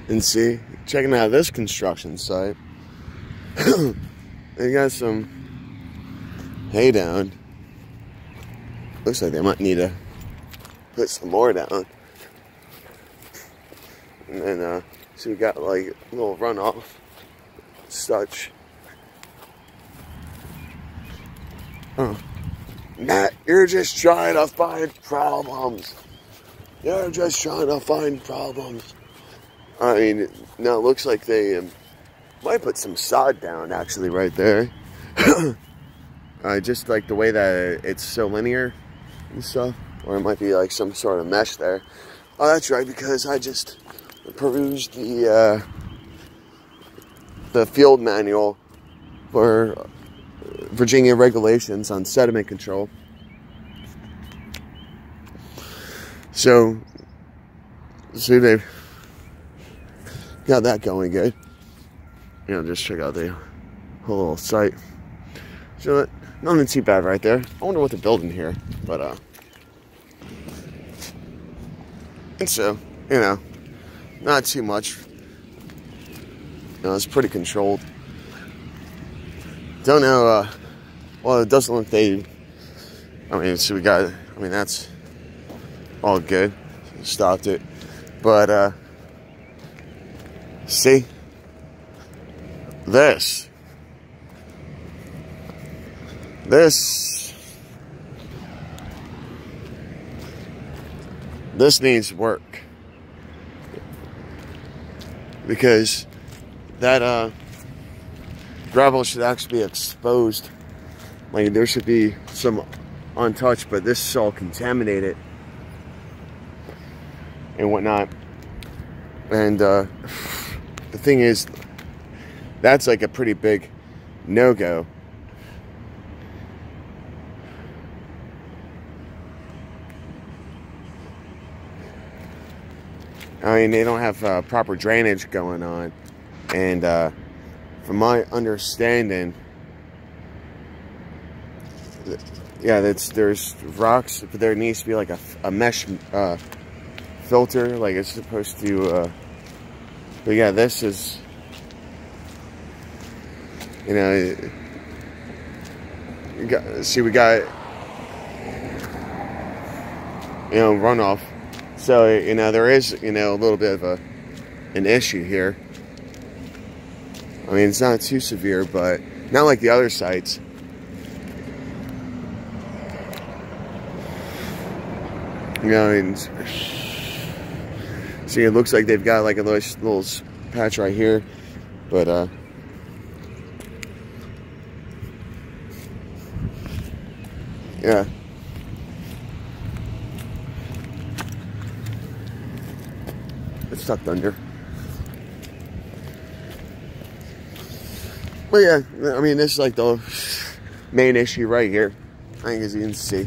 And see, checking out this construction site. They got some hay down. Looks like they might need to put some more down. And then, so we got like a little runoff, such. Oh, Matt, you're just trying to find problems. You're just trying to find problems. I mean, now it looks like they might put some sod down actually right there. I just like the way that it's so linear and stuff. Or it might be like some sort of mesh there. Oh, that's right, because I just perused the field manual for Virginia regulations on sediment control. So, see, they've got that going good. You know, just check out the whole little site. So, nothing too bad right there. I wonder what they're building here, but and so, you know, not too much. You know, it's pretty controlled. Don't know, well, it doesn't look they, I mean, so we got, I mean, that's all good. Stopped it. But, see? This needs work. Because that, gravel should actually be exposed. Like, there should be some untouched, but this is all contaminated and whatnot. And the thing is, that's like a pretty big no-go. I mean, they don't have proper drainage going on, and from my understanding, yeah, there's rocks, but there needs to be like a mesh filter, like it's supposed to. But yeah, this is, you know, we got you know, runoff. So, you know, there is, you know, a little bit of an issue here. I mean, it's not too severe, but not like the other sites. You know, and see, it looks like they've got like a little patch right here, but yeah. It's tucked under. But yeah, I mean, this is like the main issue right here. I think, as you can see.